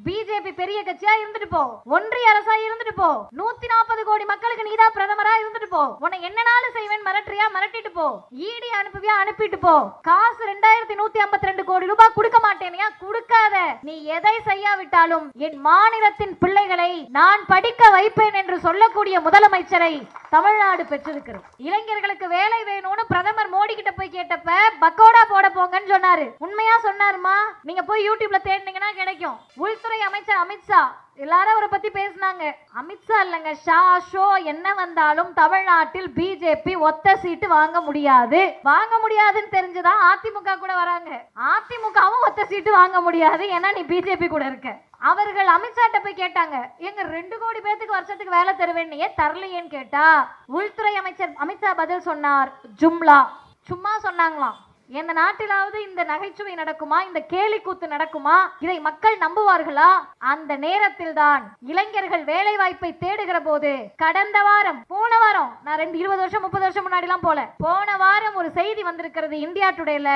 BJP பெரிய கட்சியா இருந்துட்டு போ, ஒன்றிய அரசா இருந்துட்டு போ, 140 கோடி மக்களுக்கு நீதான் பிரதமரா இருந்துட்டு போ, உன்னை என்னனாலும் செய்வேன் மிரட்டுறியா மிரட்டிட்டு போ, ஈடி அனுப்புவியா அனுப்பிட்டு போ, காசு 2152 கோடி ரூபாய் கொடுக்க மாட்டேனியா கொடுக்காத, நீ எதை செய்யாவிட்டாலும் என் மாநிலத்தின் பிள்ளைகளை நான் படிக்க வைப்பேன் என்று சொல்லக்கூடிய முதலமைச்சரை தமிழ்நாடு பெற்றிருக்கிறது. இளைஞர்களுக்கு வேலை வேணும்னு பிரதமர் மோடி கிட்ட போய் கேட்டப்ப பக்கோடா போட போங்கன்னு சொன்னாரு. உண்மையா சொன்னாருமா? நீங்க போய் யூடியூப்ல தேடினீங்கன்னா கிடைக்கும். உள்துறை அமைச்சர் அமித்ஷா எல்லாரும் அவரை பத்தி பேசினாங்க. அமித்ஷா இல்லங்க, ஷா ஷோ என்ன வந்தாலும் தமிழ்நாட்டில் பிஜேபி ஒத்த சீட்டு வாங்க முடியாது. வாங்க முடியாதுன்னு தெரிஞ்சுதான் அதிமுக கூட வராங்க. அதிமுகவும் ஒத்த சீட்டு வாங்க முடியாது, ஏன்னா நீ பிஜேபி கூட இருக்க. அவர்கள் அமித்ஷாட்ட போய் கேட்டாங்க, எங்க 2 கோடி பேருக்கு வருஷத்துக்கு வேலை தருவேன், தரலையேன்னு கேட்டா உள்துறை அமைச்சர் அமித்ஷா பதில் சொன்னார், ஜும்லா. சும்மா சொன்னாங்களாம். எந்த நாட்டிலாவது இந்த நகைச்சுவை நடக்குமா, இந்த கேலி கூத்து நடக்குமா, இதை மக்கள் நம்புவார்களா? அந்த நேரத்தில் தான் இளைஞர்கள் வேலை வாய்ப்பை தேடுகிற போது கடந்த வாரம், போன வாரம், நான் 20 வருஷம் 30 வருஷம் முன்னாடி எல்லாம் போல, போன வாரம் ஒரு செய்தி வந்திருக்கிறது இந்தியா டுடேல.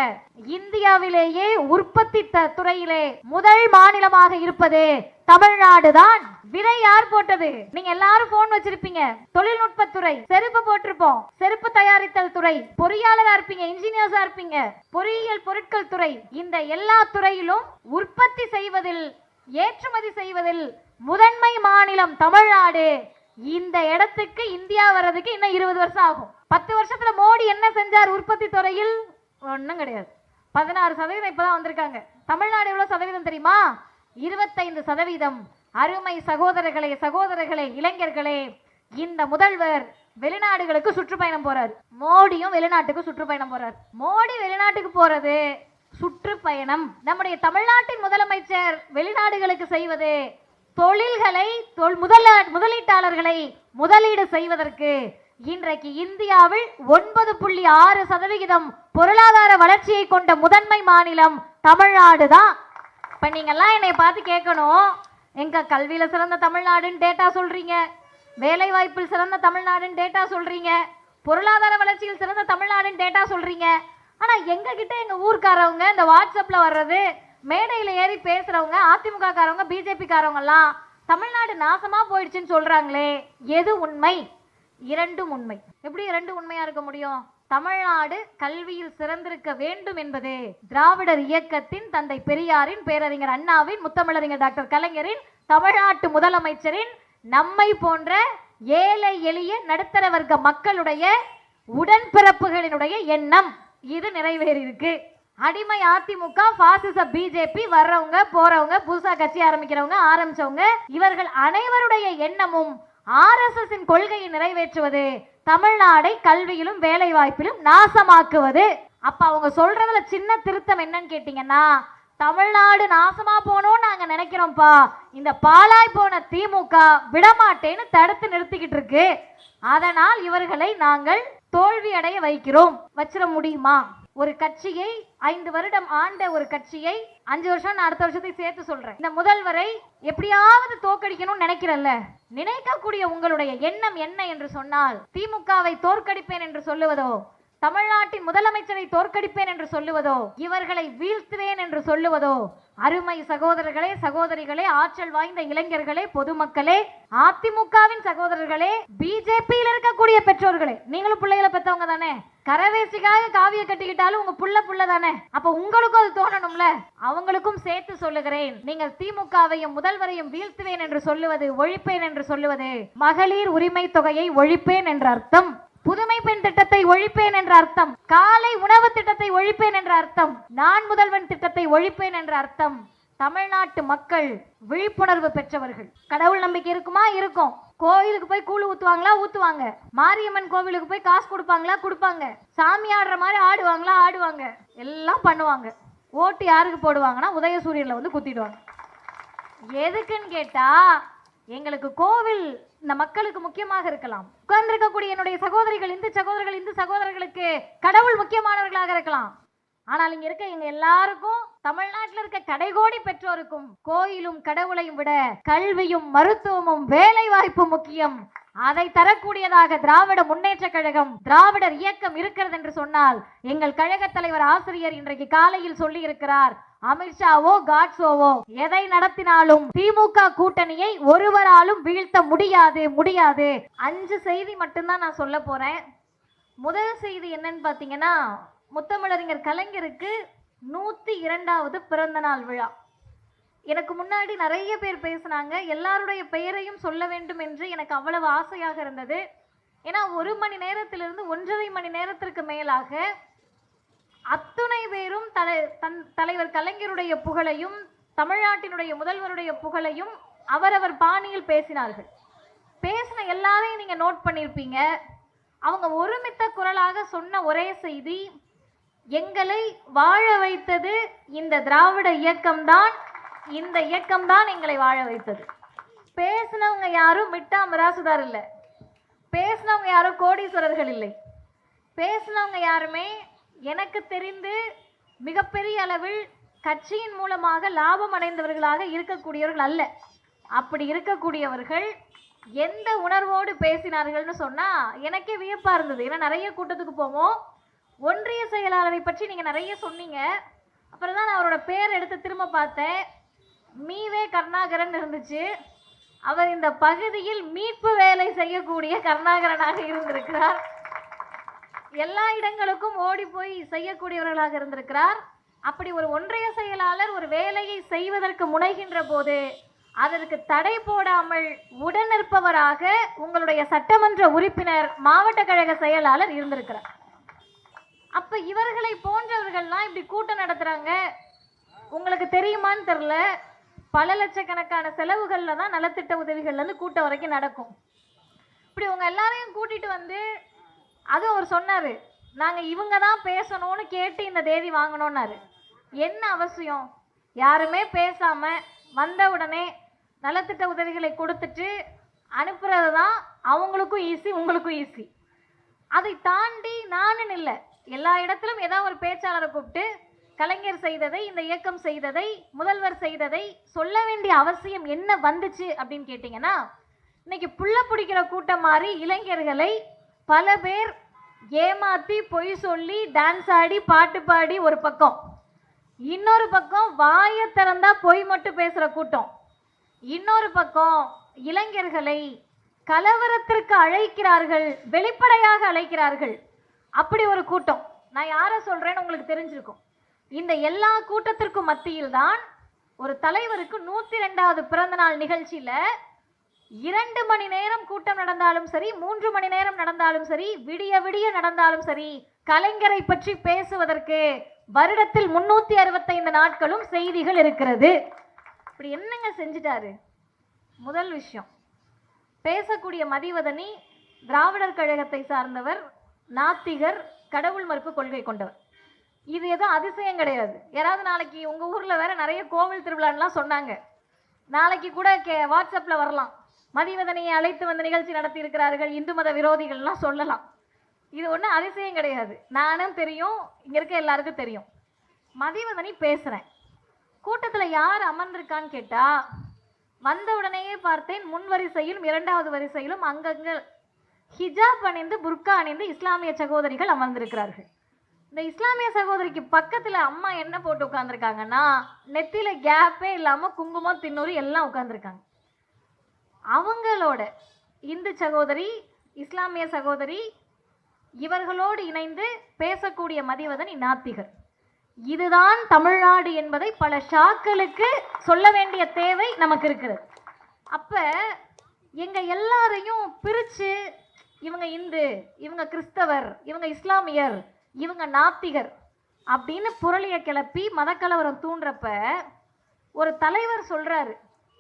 இந்தியாவிலேயே உற்பத்தி துறையிலே முதல் மாநிலமாக இருப்பது தமிழ்நாடு தான். விதை யார் போட்டது? நீங்க எல்லாரும் போன் வச்சிருப்பீங்க. தொழில்நுட்பத்துறை, செருப்பு போட்டிருப்போம், செருப்பு தயாரித்தல் துறை, பொறியாளரா இருப்பீங்க, இன்ஜினியர்ஸா இருப்பீங்க, பொறியியல் பொருட்கள் துறை, இந்த எல்லா துறையிலும் உற்பத்தி செய்வதில், ஏற்றுமதி செய்வதில் முதன்மை மாநிலம் தமிழ்நாடு. இந்த இடத்துக்கு இந்தியா வர்றதுக்கு இன்னும் 20 வருஷம் ஆகும். 10 வருஷத்துல மோடி என்ன செஞ்சார் உற்பத்தி துறையில்? ஒன்னும் கிடையாது. 16% இப்பதான் வந்திருக்காங்க. தமிழ்நாடு எவ்வளவு சதவீதம் தெரியுமா? 25%. அருமை சகோதரர்களே, சகோதரர்களே, இளைஞர்களே, இந்த முதல்வர் வெளிநாடுகளுக்கு சுற்றுப்பயணம் போறார். மோடியும் வெளிநாட்டுக்கு சுற்றுப்பயணம் போறார். மோடி வெளிநாட்டுக்கு போறது சுற்றுப்பயணம். நம்முடைய தமிழ்நாட்டின் முதலமைச்சர் வெளிநாடுகளுக்கு செய்வது தொழில்களை, முதலீட்டாளர்களை முதலீடு செய்வதற்கு. இன்றைக்கு இந்தியாவில் 9.6% பொருளாதார வளர்ச்சியை கொண்ட முதன்மை மாநிலம் தமிழ்நாடு தான். இப்ப நீங்கெல்லாம் என்னை பார்த்து கேட்கணும், எங்க கல்வியில சிறந்த தமிழ்நாடுன்னு டேட்டா சொல்றீங்க, வேலை வாய்ப்பில் சிறந்த தமிழ்நாடுன்னு டேட்டா சொல்றீங்க, பொருளாதார வளர்ச்சியில் சிறந்த தமிழ்நாடுன்னு டேட்டா சொல்றீங்க. ஆனா எங்க கிட்ட எங்க ஊர்க்காரவங்க, இந்த வாட்ஸ்அப்ல வர்றது, மேடையில ஏறி பேசுறவங்க, அதிமுக காரவங்க, பிஜேபி காரவங்க எல்லாம் தமிழ்நாடு நாசமா போயிடுச்சுன்னு சொல்றாங்களே, எது உண்மை? 2 உண்மை. எப்படி 2 உண்மையா இருக்க முடியும்? தமிழ்நாடு கல்வியில் சிறந்திருக்க வேண்டும் என்பது திராவிடர் இயக்கத்தின், தந்தை பெரியாரின், பேரறிஞர் அண்ணாவின், முத்தமிழறிஞர் டாக்டர் கலைஞரின், தமிழ்நாட்டு முதலமைச்சரின், நம்மை போன்ற ஏழை எளிய நடுத்தர வர்க்க மக்களுடைய உடன்பிறப்புகளினுடைய எண்ணம். இது நிறைவேறியிருக்கு. அடிமை அதிமுக, பாசிச பிஜேபி, வர்றவங்க போறவங்க, புதுசா கட்சி ஆரம்பிச்சவங்க, இவர்கள் அனைவருடைய எண்ணமும் RSS கொள்கையை நிறைவேற்றுவது, தமிழ்நாடை கல்வியிலும் வேலை வாய்ப்பிலும் நாசமாக்குவது. அப்ப அவங்க சொல்றதுல சின்ன திருத்தம் என்னன்னு கேட்டீங்கன்னா, தமிழ்நாடு நாசமா போனோம் நாங்க நினைக்கிறோம்ப்பா, இந்த பாலாய் போன திமுக விடமாட்டேன்னு தடுத்து நிறுத்திக்கிட்டு இருக்கு, அதனால் இவர்களை நாங்கள் தோல்வி அடைய வைக்கிறோம். வச்சிட முடியுமா? ஒரு கட்சியை 5 வருடம் ஆண்ட ஒரு கட்சியை 5 வருஷம், நான் அடுத்த வருஷத்தை சேர்த்து சொல்றேன், இந்த முதல்வரை எப்படியாவது தோற்கடிக்கணும்னு நினைக்கிறல்ல, நினைக்கக்கூடிய உங்களுடைய எண்ணம் என்ன என்று சொன்னால், திமுகவை தோற்கடிப்பேன் என்று சொல்லுவதோ, தமிழ்நாட்டின் முதலமைச்சரை தோற்கடிப்பேன் என்று சொல்லுவதோ, இவர்களை வீழ்த்துவேன் என்று சொல்லுவதோ, அருமை சகோதரர்களே, சகோதரிகளே, ஆற்றல் வாய்ந்த இளைஞர்களே, பொதுமக்களே, அதிமுகவின் சகோதரர்களே, பிஜேபியில் இருக்கக்கூடிய பெற்றோர்களே, நீங்களும் பிள்ளைகளை பெற்றவங்க தானே, கரவேசிக்காக காவிய கட்டிக்கிட்டாலும் உங்க புள்ள தானே, அப்ப உங்களுக்கும் அது தோணணும்ல. அவங்களுக்கும் சேர்த்து சொல்லுகிறேன், நீங்கள் திமுகவையும் முதல்வரையும் வீழ்த்துவேன் என்று சொல்லுவது, ஒழிப்பேன் என்று சொல்லுவது, மகளிர் உரிமை தொகையை ஒழிப்பேன் என்ற அர்த்தம், புதுமை பெண் திட்டத்தை ஒழிப்பேன் என்ற அர்த்தம், காலை உணவு திட்டத்தை ஒழிப்பேன் என்ற அர்த்தம், நான் முதல்வன் திட்டத்தை ஒழிப்பேன் என்ற அர்த்தம். தமிழ்நாட்டு மக்கள் விழிப்புணர்வு பெற்றவர்கள். கடவுள் நம்பிக்கை இருக்குமா? இருக்கும். கோயிலுக்கு போய் கூழு ஊத்துவாங்களா? ஊத்துவாங்க. மாரியம்மன் கோவிலுக்கு போய் காசு கொடுப்பாங்களா? கொடுப்பாங்க. சாமி ஆடுற மாதிரி ஆடுவாங்களா? ஆடுவாங்க. எல்லாம் பண்ணுவாங்க. ஓட்டு யாருக்கு போடுவாங்கன்னா உதயசூரியன்ல வந்து குத்திடுவாங்க. எதுக்குன்னு கேட்டா, எங்களுக்கு கோவில் இந்த மக்களுக்கு முக்கியமாக இருக்கலாம். உட்கார்ந்திருக்கக்கூடிய என்னுடைய சகோதரிகள், இந்து சகோதரர்களுக்கு கடவுள் முக்கியமானவர்களாக இருக்கலாம். ஆனால் இங்க இருக்க எங்க எல்லாருக்கும், தமிழ்நாட்டில் இருக்க கடைகோடி பெற்றோருக்கும் கோயிலும் கடவுளையும் விட கல்வியும் மருத்துவமும் வேலை வாய்ப்பு முக்கியம். அதை தரக்கூடியதாக திராவிட முன்னேற்ற கழகம், திராவிடர் இயக்கம் இருக்கிறது என்று சொன்னால், எங்கள் கழக தலைவர் ஆசிரியர் இன்றைக்கு காலையில் சொல்லி இருக்கிறார், அமித்ஷாவோ காட்ஸோவோ எதை நடத்தினாலும் திமுக கூட்டணியை ஒருவராலும் வீழ்த்த முடியாது. 5 செய்தி மட்டும்தான் நான் சொல்ல போறேன். முதல் செய்தி என்னன்னு பாத்தீங்கன்னா, முத்தமிழறிஞர் கலைஞருக்கு 102வது பிறந்த நாள் விழா. எனக்கு முன்னாடி நிறைய பேர் பேசினாங்க. எல்லாருடைய பெயரையும் சொல்ல வேண்டும் என்று எனக்கு அவ்வளவு ஆசையாக இருந்தது. ஏன்னா 1 மணி நேரத்திலிருந்து 1.5 மணி நேரத்திற்கு மேலாக அத்துணை பேரும் தலைவர் கலைஞருடைய புகழையும் தமிழ்நாட்டினுடைய முதல்வருடைய புகழையும் அவரவர் பாணியில் பேசினார்கள். பேசின எல்லாரையும் நீங்க நோட் பண்ணியிருப்பீங்க. அவங்க ஒருமித்த குரலாக சொன்ன ஒரே செய்தி, எங்களை வாழ வைத்தது இந்த திராவிட இயக்கம்தான், இந்த இயக்கம்தான் எங்களை வாழ வைத்தது. பேசினவங்க யாரும் மிட்டா மிராசுதார் இல்லை, பேசினவங்க யாரும் கோடீஸ்வரர்கள் இல்லை, பேசினவங்க யாருமே எனக்கு தெரிந்து மிகப்பெரிய அளவில் கட்சியின் மூலமாக லாபம் அடைந்தவர்களாக இருக்கக்கூடியவர்கள் அல்ல. அப்படி இருக்கக்கூடியவர்கள் எந்த உணர்வோடு பேசினார்கள்னு சொன்னா எனக்கே வியப்பா இருந்தது. ஏன்னா நிறைய கூட்டத்துக்கு போவோம், ஒன்றிய செயலாளரை பற்றி நீங்க நிறைய சொன்னீங்க. அப்புறம் தான் நான் அவரோட பேர் எடுத்து திரும்ப பார்த்தேன், மீவே கருணாகரன் இருந்துச்சு. அவர் இந்த பகுதியில் மீட்பு வேலை செய்யக்கூடிய கருணாகரனாக இருந்திருக்கிறார். எல்லா இடங்களுக்கும் ஓடி போய் செய்யக்கூடியவர்களாக இருந்திருக்கிறார். அப்படி ஒரு ஒன்றிய செயலாளர் ஒரு வேலையை செய்வதற்கு முனைகின்ற போது அதற்கு தடை போடாமல் உடனிருப்பவராக உங்களுடைய சட்டமன்ற உறுப்பினர், மாவட்ட கழக செயலாளர் இருந்திருக்கிறார். அப்ப இவர்களை போன்றவர்கள்லாம் இப்படி கூட்டம் நடத்துறாங்க. உங்களுக்கு தெரியுமான்னு தெரியல, பல லட்சக்கணக்கான செலவுகள்ல தான் நலத்திட்ட உதவிகள்ல இருந்து கூட்டம் வரைக்கும் நடக்கும். இப்படி உங்க எல்லாரையும் கூட்டிட்டு வந்து, அது அவர் சொன்னாரு, நாங்க இவங்க தான் பேசணும்னு கேட்டு இந்த தேதி வாங்கணும்னாரு. என்ன அவசியம்? யாருமே பேசாம வந்த உடனே நலத்திட்ட உதவிகளை கொடுத்துட்டு அனுப்புறது தான் அவங்களுக்கும் ஈஸி, உங்களுக்கும் ஈஸி. அதை தாண்டி நானும் இல்லை, எல்லா இடத்திலும் ஏதாவது ஒரு பேச்சாளரை கூப்பிட்டு கலைஞர் செய்ததை, இந்த இயக்கம் செய்ததை, முதல்வர் செய்ததை சொல்ல வேண்டிய அவசியம் என்ன வந்துச்சு அப்படின்னு கேட்டீங்கன்னா, இன்னைக்கு புள்ள பிடிக்கிற கூட்டம் மாதிரி இளைஞர்களை பல பேர் ஏமாத்தி பொய் சொல்லி டான்ஸ் ஆடி பாட்டு பாடி ஒரு பக்கம், இன்னொரு பக்கம் வாயை திறந்தா பொய் மட்டும் பேசுற கூட்டம், இன்னொரு பக்கம் இளைஞர்களை கலவரத்திற்கு அழைக்கிறார்கள், வெளிப்படையாக அழைக்கிறார்கள். அப்படி ஒரு கூட்டம். நான் யாரை சொல்றேன்னு உங்களுக்கு தெரிஞ்சிருக்கும். இந்த எல்லா கூட்டத்திற்கும் மத்தியில் தான் ஒரு தலைவருக்கு 102வது பிறந்த நாள் நிகழ்ச்சியில 2 மணி நேரம் கூட்டம் நடந்தாலும் சரி, 3 மணி நேரம் நடந்தாலும் சரி, விடிய விடிய நடந்தாலும் சரி, கலைஞரை பற்றி பேசுவதற்கு வருடத்தில் 365 நாட்களும் செய்திகள் இருக்கிறது. இப்படி என்னங்க செஞ்சிட்டாரு? முதல் விஷயம், பேசக்கூடிய மதிவதனி திராவிடர் கழகத்தை சார்ந்தவர், நாத்திகர், கடவுள் மறுப்பு கொள்கை கொண்டவர். இது எதுவும் அதிசயம் கிடையாது. யாராவது நாளைக்கு உங்க ஊர்ல வேற நிறைய கோவில் திருவிழான்லாம் சொன்னாங்க, நாளைக்கு கூட வாட்ஸ்அப்ல வரலாம், மதிவதனையை அழைத்து வந்து நிகழ்ச்சி நடத்தி இருக்கிறார்கள் இந்து மத விரோதிகள்லாம் சொல்லலாம். இது ஒன்றும் அதிசயம் கிடையாது. நானும் தெரியும், இங்க இருக்க எல்லாருக்கும் தெரியும். மதிவதனி பேசுறேன், கூட்டத்துல யார் அமர்ந்திருக்கான்னு கேட்டா, வந்த உடனேயே பார்த்தேன் முன் வரிசையிலும் 2வது வரிசையிலும் அங்கங்க ஹிஜாப் அணிந்து புர்கா அணிந்து இஸ்லாமிய சகோதரிகள் அமர்ந்திருக்கிறார்கள். இந்த இஸ்லாமிய சகோதரிக்கு பக்கத்துல அம்மா என்ன போட்டு உட்கார்ந்துருக்காங்கன்னா, நெத்தியில கேப்பே இல்லாம குங்குமம் தின்னூறு எல்லாம் உட்கார்ந்துருக்காங்க. அவங்களோட இந்து சகோதரி, இஸ்லாமிய சகோதரி, இவர்களோடு இணைந்து பேசக்கூடிய மதிவதனி நாத்திகர். இதுதான் தமிழ்நாடு என்பதை பல ஷாக்களுக்கு சொல்ல வேண்டிய தேவை நமக்கு இருக்கிறது. அப்ப எங்க எல்லாரையும் பிரிச்சு இவங்க இந்து, இவங்க கிறிஸ்தவர், இவங்க இஸ்லாமியர், இவங்க நாத்திகர் அப்படின்னு புரளிய கிளப்பி மதக்கலவரம் தூண்டுறப்ப ஒரு தலைவர் சொல்றாரு.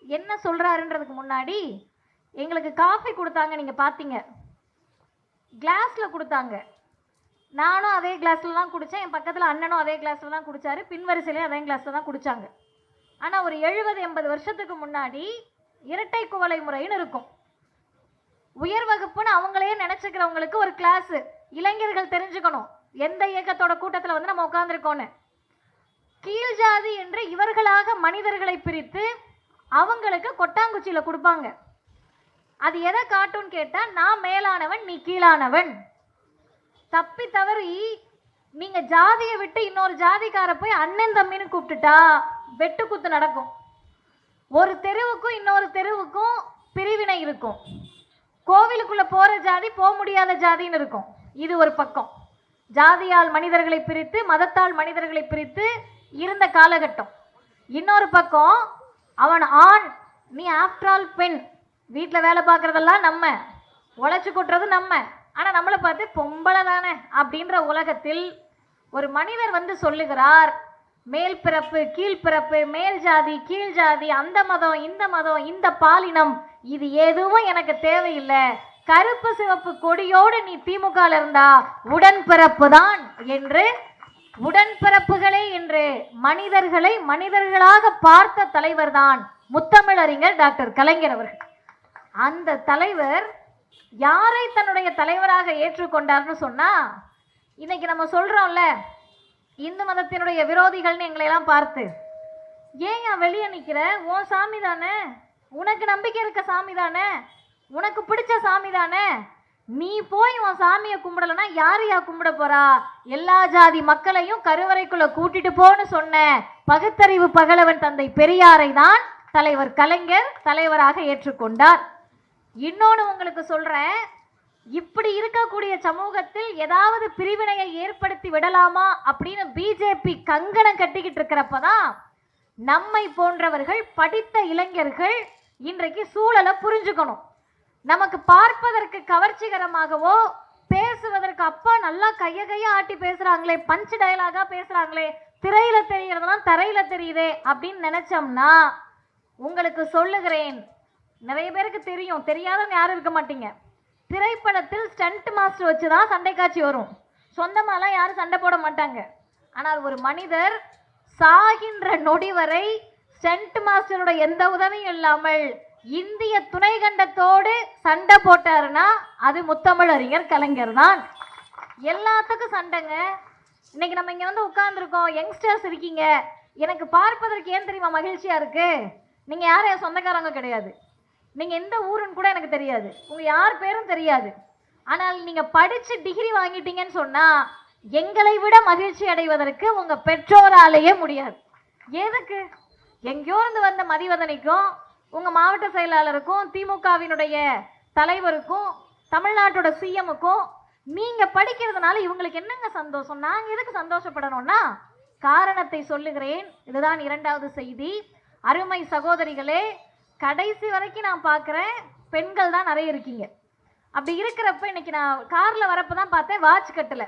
என்ன சொல்றாருன்றதுக்கு முன்னாடி, எங்களுக்கு காஃபி கொடுத்தாங்க, நீங்க பாத்தீங்க, கிளாஸ்ல கொடுத்தாங்க. நானும் அதே கிளாஸ்ல தான் குடிச்சேன், என் பக்கத்துல அண்ணனும் அதே கிளாஸ்ல தான் குடிச்சாரு, பின்வரிசையிலே அதே கிளாஸ்ல தான் குடிச்சாங்க. ஆனா ஒரு 70-80 வருஷத்துக்கு முன்னாடி இரட்டை குவளை முறைன்னு இருக்கும். உயர் வகுப்புன்னு அவங்களே நினைச்சுக்கிறவங்களுக்கு ஒரு கிளாஸ், இளைஞர்கள் தெரிஞ்சுக்கணும் எந்த இயக்கத்தோட கூட்டத்துல வந்து நம்ம உட்கார்ந்துருக்கோன்னு. கீழ் ஜாதி என்று இவர்களாக மனிதர்களை பிரித்து அவங்களுக்கு கொட்டாங்குச்சியில கொடுப்பாங்க. அது எதை காட்டும்னு கேட்டா, நான் மேலானவன், நீ கீழானவன். தப்பி தவறி நீங்க ஜாதியை விட்டு இன்னொரு ஜாதிக்கார போய் அண்ணன் தம்பின்னு கூப்பிட்டுட்டா வெட்டு குத்து நடக்கும். ஒரு தெருவுக்கும் இன்னொரு தெருவுக்கும் பிரிவினை இருக்கும். கோவிலுக்குள்ள போற ஜாதி போக முடியாத ஜாதின்னு இருக்கும். இது ஒரு பக்கம். ஜாதியால் மனிதர்களை பிரித்து, மதத்தால் மனிதர்களை பிரித்து இருந்த காலகட்டம். இன்னொரு பக்கம் அவன் ஆண், நீ ஆஃப்டர் ஆல் பெண், வீட்டில் வேலை பார்க்கறதெல்லாம் நம்ம, உழைச்சி கொட்டுறது நம்ம, ஆனால் நம்மளை பார்த்து பொம்பளை தானே அப்படின்ற உலகத்தில் ஒரு மனிதர் வந்து சொல்லுகிறார், மேல் பிறப்பு கீழ்பிறப்பு, மேல் ஜாதி கீழ் ஜாதி, அந்த மதம் இந்த மதம் இந்த பாலினம், இது எதுவும் எனக்கு தேவையில்லை, கருப்பு சிவப்பு கொடியோடு நீ திமுக இருந்தா உடன்பிறப்பு தான் என்று, உடன்பிறப்புகளே என்று மனிதர்களை மனிதர்களாக பார்த்த தலைவர் தான் முத்தமிழறிஞர் டாக்டர் கலைஞர் அவர்கள். அந்த தலைவர் யாரை தன்னுடைய தலைவராக ஏற்றுக்கொண்டார்னு சொன்னா, இன்னைக்கு நம்ம சொல்றோம்ல, இந்து மதத்தினுடைய விரோதிகள்னு எங்களை எல்லாம் பார்த்து, ஏன் வெளியே நிக்கிற, உன் சாமி தானே, உனக்கு நம்பிக்கை இருக்க சாமி தானே, உனக்கு பிடிச்ச சாமி தானே, நீ போய் உன் சாமியை கும்பிடலன்னா யாரு கும்பிட போறா, எல்லா ஜாதி மக்களையும் கருவறைக்குள்ள கூட்டிட்டு போன்னு சொன்ன பகுத்தறிவு பகலவன் தந்தை பெரியாரை தான் தலைவர் கலைஞர் தலைவராக ஏற்றுக்கொண்டார். இன்னொன்று உங்களுக்கு சொல்றேன், இப்படி இருக்கக்கூடிய சமூகத்தில் ஏதாவது பிரிவினையை ஏற்படுத்தி விடலாமா அப்படின்னு பிஜேபி கங்கணம் கட்டிக்கிட்டு இருக்கிறப்பதான் நம்மை போன்றவர்கள், படித்த இளைஞர்கள் இன்றைக்கு சூழலை புரிஞ்சுக்கணும். நமக்கு பார்ப்பதற்கு கவர்ச்சிகரமாகவோ, பேசுவதற்கு அப்பா நல்லா கைய ஆட்டி பேசுறாங்களே, பஞ்ச் டயலாகா பேசுறாங்களே, திரையில தெரிகிறதெல்லாம் தரையில தெரியுதே அப்படின்னு நினைச்சோம்னா, உங்களுக்கு சொல்லுகிறேன், நிறைய பேருக்கு தெரியும், தெரியாதவங்க யாரும் இருக்க மாட்டீங்க. திரைப்படத்தில் ஸ்டண்ட் மாஸ்டர் வச்சுதான் சண்டை காட்சி வரும், சொந்தமாலாம் யாரும் சண்டை போட மாட்டாங்க. ஆனால் ஒரு மனிதர் சாகின்ற நொடி வரை ஸ்டண்ட் மாஸ்டரோட எந்த உதவியும் இல்லாமல் இந்திய துணை கண்டத்தோடு சண்டை போட்டாருன்னா அது முத்தமிழறிஞர் கலைஞர் தான். எல்லாத்துக்கும் சண்டைங்க. இன்னைக்கு நம்ம இங்க வந்து உட்கார்ந்துருக்கோம், யங்ஸ்டர்ஸ் இருக்கீங்க, எனக்கு பார்ப்பதற்கு ஏன் தெரியுமா மகிழ்ச்சியா இருக்கு, நீங்க யாரும் என் சொந்தக்காரங்க கிடையாது, நீங்க எந்த ஊருன்னு கூட எனக்கு தெரியாது, உங்க யார் பேரும் தெரியாது, ஆனால் நீங்க படிச்சு டிகிரி வாங்கிட்டீங்கன்னு சொன்னா எங்களை விட மகிழ்ச்சி அடைவதற்கு உங்க பெற்றோராலேயே முடியாது. எதுக்கு? எங்கேயோ இருந்து வந்த மதிவதனைக்கும் உங்க மாவட்ட செயலாளருக்கும் திமுகவினுடைய தலைவருக்கும் தமிழ்நாட்டோட சிஎம்முக்கும் நீங்க படிக்கிறதுனால இவங்களுக்கு என்னங்க சந்தோஷம், நாங்க எதுக்கு சந்தோஷப்படணும்னா காரணத்தை சொல்லுகிறேன். இதுதான் இரண்டாவது செய்தி. அருமை சகோதரிகளே, கடைசி வரைக்கும் நான் பார்க்குறேன் பெண்கள் தான் நிறைய இருக்கீங்க. அப்படி இருக்கிறப்ப இன்னைக்கு நான் காரில் வரப்போ தான் பார்த்தேன் வாட்ச் கட்டலை.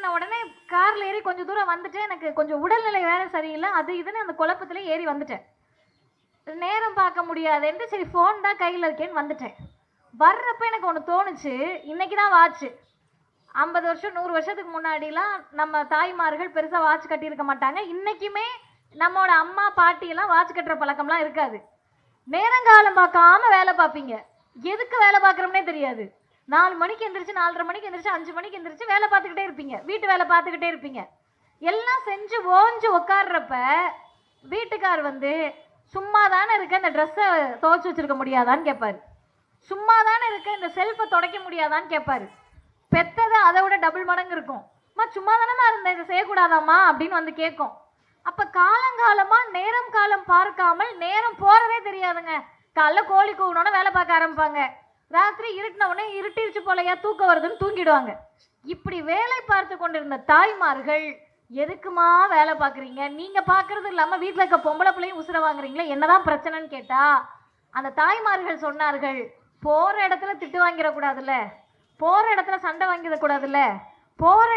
நான் உடனே காரில் ஏறி கொஞ்சம் தூரம் வந்துட்டேன். எனக்கு கொஞ்சம் உடல்நிலை வேற சரியில்லை, அது இதுன்னு அந்த குழப்பத்திலே ஏறி வந்துட்டேன். நேரம் பார்க்க முடியாதுன்ட்டு சரி ஃபோன் தான் கையில் இருக்கேன்னு வந்துட்டேன். வர்றப்ப எனக்கு ஒன்று தோணுச்சு, இன்னைக்கு தான் வாட்ச்சு. 50 வருஷம் 100 வருஷத்துக்கு முன்னாடிலாம் நம்ம தாய்மார்கள் பெருசாக வாட்ச் கட்டியிருக்க மாட்டாங்க. இன்னைக்குமே நம்மளோட அம்மா பாட்டியெல்லாம் வாட்ச் கட்டுற பழக்கம்லாம் இருக்காது. நேரங்காலம் பார்க்காம வேலை பார்ப்பீங்க. எதுக்கு வேலை பார்க்குறோம்னே தெரியாது. 4 மணிக்கு எந்திரிச்சு, 4:30 மணிக்கு எந்திரிச்சு, 5 மணிக்கு எந்திரிச்சு வேலை பார்த்துக்கிட்டே இருப்பீங்க, வீட்டு வேலை பார்த்துக்கிட்டே இருப்பீங்க. எல்லாம் செஞ்சு ஓஞ்சு உட்காடுறப்ப வீட்டுக்கார் வந்து சும்மா தானே இருக்க, இந்த ட்ரெஸ்ஸை துவைச்சு வச்சிருக்க முடியாதான்னு கேட்பாரு, சும்மா தானே இருக்க, இந்த செல்ஃபை துடைக்க முடியாதான்னு கேட்பாரு. பெத்தது அதை விட டபுள் மடங்கு இருக்கும். அம்மா சும்மா தானே இருந்தேன், இதை செய்யக்கூடாதாம்மா அப்படின்னு வந்து கேட்கும். அப்ப காலங்காலமா நேரம் காலம் பார்க்காமல் நேரம் போறதே தெரியாதுங்க. காலைல கோழி கூவனோட வேலை பார்க்க ஆரம்பிப்பாங்க, ராத்திரி இருட்டின உடனே இருட்டிருச்சு போலையா தூக்கம் வருதுன்னு தூங்கிடுவாங்க. இப்படி வேலை பார்த்து கொண்டிருந்த தாய்மார்கள் எதுக்குமா வேலை பார்க்குறீங்க, நீங்க பார்க்கறது இல்லாம வீட்டில் இருக்க பொம்பளை பிள்ளையும் உசுர வாங்குறீங்களே, என்னதான் பிரச்சனைன்னு கேட்டா அந்த தாய்மார்கள் சொன்னார்கள், போற இடத்துல திட்டு வாங்கிடக்கூடாதுல்ல, போற இடத்துல சண்டை வாங்கிடக்கூடாதுல்ல, போற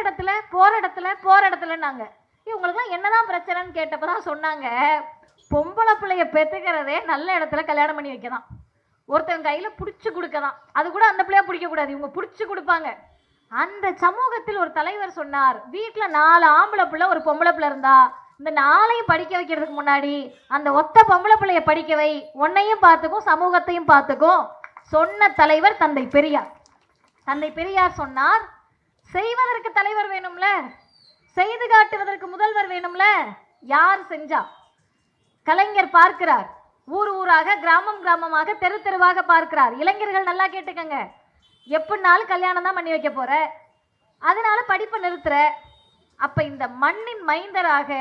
இடத்துலன்னாங்க. இவங்களுக்குலாம் என்னதான் பிரச்சனைன்னு கேட்டப்பதான் சொன்னாங்க, பொம்பளை பிள்ளைய பெற்றுக்கிறதே நல்ல இடத்துல கல்யாணம் பண்ணி வைக்கதான், ஒருத்தன் கையில பிடிச்சு கொடுக்கதான், அது கூட அந்த பிள்ளையா பிடிக்க கூடாது, இவங்க பிடிச்சு கொடுப்பாங்க. அந்த சமூகத்தில் ஒரு தலைவர் சொன்னார், வீட்டுல 4 ஆம்பளை பிள்ளை ஒரு பொம்பளை பிள்ளை இருந்தா இந்த 4ஐயும் படிக்க வைக்கிறதுக்கு முன்னாடி அந்த ஒத்த பொம்பளை பிள்ளைய படிக்க வை, உன்னையும் பார்த்துக்கும் சமூகத்தையும் பார்த்துக்கும் சொன்ன தலைவர் தந்தை பெரியார். தந்தை பெரியார் சொன்னார், செய்வதற்கு தலைவர் வேணும்ல, செய்து காட்டுவதற்கு முதல்வர் வேணும்ல, யார் செஞ்சா? கலைஞர் பார்க்கிறார், ஊர் ஊராக கிராமம் கிராமமாக தெரு தெருவாக பார்க்கிறார். இளைஞர்கள் நல்லா கேட்டுக்கங்க, எப்படினாலும் கல்யாணம் தான் பண்ணி வைக்க போற, அதனால படிப்பை நிறுத்துற. அப்ப இந்த மண்ணின் மைந்தராக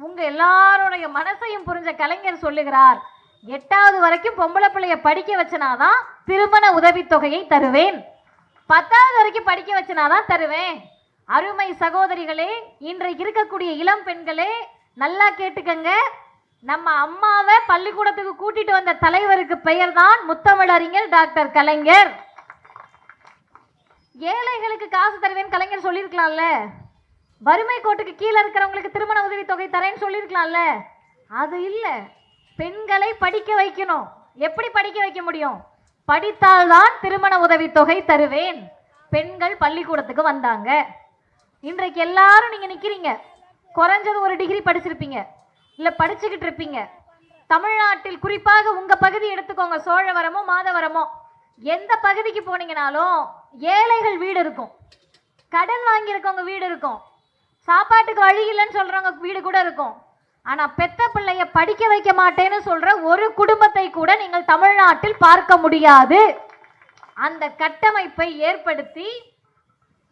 உங்க எல்லாருடைய மனசையும் புரிஞ்ச கலைஞர் சொல்லுகிறார், 8வது வரைக்கும் பொம்பளை பிள்ளைய படிக்க வச்சனாதான் திருமண உதவித்தொகையை தருவேன், 10வது வரைக்கும் படிக்க வச்சனாதான் தருவேன். அருமை சகோதரிகளே, இன்றைக்கு இருக்கக்கூடிய இளம் பெண்களே நல்லா கேட்டுக்கங்க. நம்ம அம்மாவை பள்ளிக்கூடத்துக்கு கூட்டிட்டு வந்த தலைவருக்கு பெயர் தான் முத்தமிழறிஞர் டாக்டர் கலைஞர். ஏழைகளுக்கு காசு தருவேன் கலைஞர் சொல்லியிருக்கலாம்ல. வறுமை கோட்டுக்கு கீழே இருக்கிறவங்களுக்கு திருமண உதவி தொகை தரேன்னு சொல்லியிருக்கலாம்ல. அது இல்லை, பெண்களை படிக்க வைக்கணும். எப்படி படிக்க வைக்க முடியும்? படித்தால்தான் திருமண உதவி தொகை தருவேன். பெண்கள் பள்ளிக்கூடத்துக்கு வந்தாங்க. இன்றைக்கு எல்லாரும் நீங்க நிக்கிறீங்க, குறைஞ்சது ஒரு டிகிரி படிச்சிருப்பீங்க, இல்ல படிச்சுக்கிட்டு இருப்பீங்க. தமிழ்நாட்டில் குறிப்பாக உங்க பகுதி எடுத்துக்கோங்க, சோழவரமோ மாதவரமோ, எந்த பகுதிக்கு போனீங்கனாலும் ஏழைகள் வீடு இருக்கும், கடன் வாங்கியிருக்கவங்க வீடு இருக்கும், சாப்பாட்டுக்கு வழி இல்லைன்னு சொல்றவங்க வீடு கூட இருக்கும். ஆனா பெத்த பிள்ளைய படிக்க வைக்க மாட்டேன்னு சொல்ற ஒரு குடும்பத்தை கூட நீங்கள் தமிழ்நாட்டில் பார்க்க முடியாது. அந்த கட்டமைப்பை ஏற்படுத்தி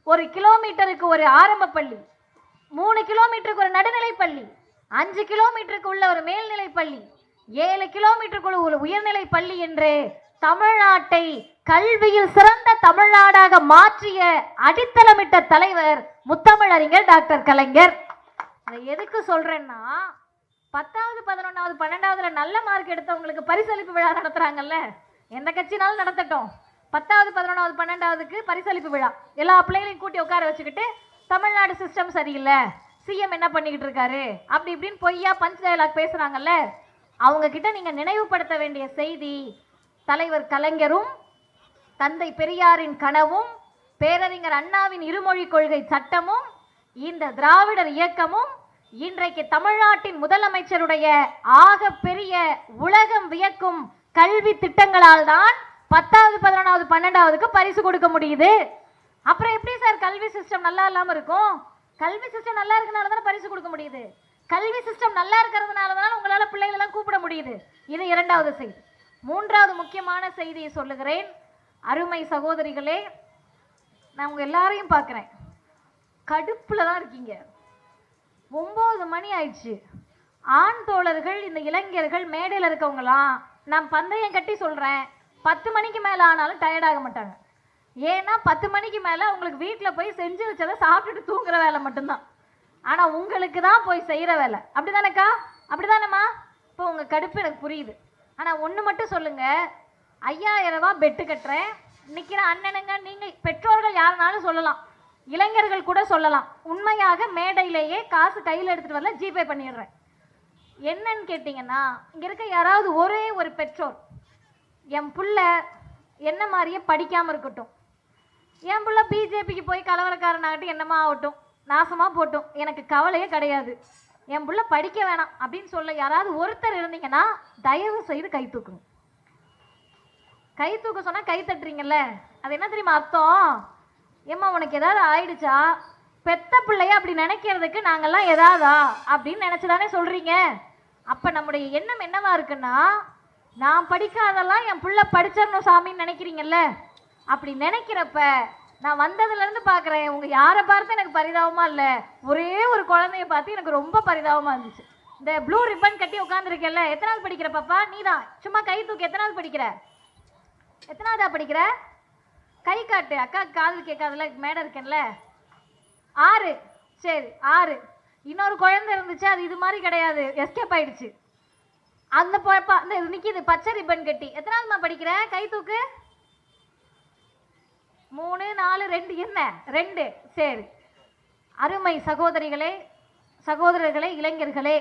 1 கிலோமீட்டருக்கு ஒரு ஆரம்ப பள்ளி, 3 கிலோமீட்டருக்கு ஒரு நடுநிலை பள்ளி, 5 கிலோமீட்டருக்கு உள்ள ஒரு மேல்நிலை பள்ளி, 7 கிலோமீட்டருக்குள்ள ஒரு உயர்நிலை பள்ளி என்று தமிழ்நாட்டை கல்வியில் சிறந்த தமிழ்நாடாக மாற்றிய அடித்தளமிட்ட தலைவர் முத்தமிழறிஞர் டாக்டர் கலைஞர். அதை எதுக்கு சொல்றேன்னா, 10வது 11வது 12வதுல நல்ல மார்க் எடுத்தவங்களுக்கு பரிசளிப்பு விழா நடத்துறாங்கல்ல, எந்த கட்சினாலும் நடத்தட்டும். 10வது 11வது 12வதுக்கு பரிசளிப்பு விழா எல்லா பிள்ளைகளையும் கூட்டி உட்கார வச்சுக்கிட்டு தமிழ்நாடு சிஸ்டம் சரியில்லை, சிஎம் என்ன பண்ணிக்கிட்டு இருக்காரு, அப்படி இப்படின்னு பொய்யா பஞ்ச் டயலாக் பேசுறாங்கல்ல, அவங்க கிட்ட நீங்க நினைவுபடுத்த வேண்டிய செய்தி, தலைவர் கலைஞரும் தந்தை பெரியாரின் கனவும் பேரறிஞர் அண்ணாவின் இருமொழி கொள்கை சட்டமும் இந்த திராவிடர் இயக்கமும் இன்றைக்கு தமிழ்நாட்டின் முதலமைச்சருடைய ஆக பெரிய உலகம் வியக்கும் கல்வி திட்டங்களால் தான் 10வது 11வது 12வதுக்கு பரிசு கொடுக்க முடியுது. அப்புறம் எப்படி சார் கல்வி சிஸ்டம் நல்லா இல்லாம இருக்கும்? கல்வி சிஸ்டம் நல்லா இருக்கனால தானே பரிசு கொடுக்க முடியுது. கல்வி சிஸ்டம் நல்லா இருக்கிறதுனால தான் உங்களால பிள்ளைகளெல்லாம் கூப்பிட முடியுது. இது 2வது செய்தி. 3வது முக்கியமான செய்தியை சொல்லுகிறேன். அருமை சகோதரிகளே, நான் உங்க எல்லாரையும் பார்க்கிறேன், கடுப்புல தான் இருக்கீங்க. 9 மணி ஆயிடுச்சு. ஆண் தோழர்கள், இந்த இளைஞர்கள், மேடையில் இருக்கவங்களாம், நான் பந்தயம் கட்டி சொல்றேன், 10 மணிக்கு மேல ஆனாலும் டயர்டாக மாட்டாங்க. ஏன்னா 10 மணிக்கு மேல உங்களுக்கு வீட்டில் போய் செஞ்சு வச்சதை சாப்பிட்டுட்டு தூங்குற வேலை மட்டும்தான். ஆனா உங்களுக்கு தான் போய் செய்யற வேலை. அப்படிதானேக்கா? அப்படிதானேம்மா? இப்போ உங்க கடுப்பு எனக்கு புரியுது. ஆனா ஒண்ணு மட்டும் சொல்லுங்க, 5000 ரூபாய் பெட்டு கட்டுறேன் நிக்கிற அண்ணனுங்க, நீங்க பெற்றோர்கள் யாருனாலும் சொல்லலாம், இளைஞர்கள் கூட சொல்லலாம், உண்மையாக மேடையிலேயே காசு கையில் எடுத்துட்டு வரல, ஜிபே பண்ணிடுறேன். என்னன்னு கேட்டீங்கன்னா, இங்க இருக்க யாராவது ஒரே ஒரு பெற்றோர், என் புள்ள என்ன மாதிரியே படிக்காம இருக்கட்டும், என் புள்ள பிஜேபிக்கு போய் கலவரக்காரனாகட்டும், என்னமா ஆகட்டும், நாசமா போட்டும், எனக்கு கவலையே கிடையாது, என் புள்ள படிக்க வேணாம் அப்படின்னு சொல்ல யாராவது ஒருத்தர் இருந்தீங்கன்னா தயவு செய்து கை தூக்குங்க. கை தூக்க சொன்னா கை தட்டுறீங்கல்ல, அது என்ன தெரியுமா அர்த்தம்? ஏம்மா உனக்கு ஏதாவது ஆயிடுச்சா, பெத்த பிள்ளைய அப்படி நினைக்கிறதுக்கு நாங்கெல்லாம் ஏதாவதா அப்படின்னு நினைச்சுதானே சொல்றீங்க. அப்ப நம்முடைய எண்ணம் என்னவா இருக்குன்னா, நான் படிக்காதெல்லாம் என் புள்ள படிச்சிடணும் சாமின்னு நினைக்கிறீங்கல்ல. அப்படி நினைக்கிறப்ப நான் வந்ததுல இருந்து பாக்குறேன், உங்க யாரை பார்த்து எனக்கு பரிதாபமா இல்ல, ஒரே ஒரு குழந்தைய பார்த்து எனக்கு ரொம்ப பரிதாபமா இருந்துச்சு. இந்த ப்ளூ ரிப்பன் கட்டி உட்காந்துருக்கேன்ல, எத்தனாவது படிக்கிற பாப்பா? நீதான், சும்மா கை தூக்கி. எத்தனாவது படிக்கிற? எத்தனாவதா படிக்கிற? கை காட்டு, அக்கா காதல் கேட்காதுல, மேடை இருக்கேன்ல. 6. சரி 6. இன்னொரு குழந்தை இருந்துச்சு, அது இது மாதிரி கிடையாது, எஸ்கேப் ஆயிடுச்சு. அந்த பாப்பா இந்த நிக்கிது பச்சை ரிப்பன் கட்டி. எத்தனாவதுமா படிக்கிற? கை தூக்கு. 3 4 2. என்ன 2? சரி. அருமை சகோதரிகளே, சகோதரர்களே, இளைஞர்களே,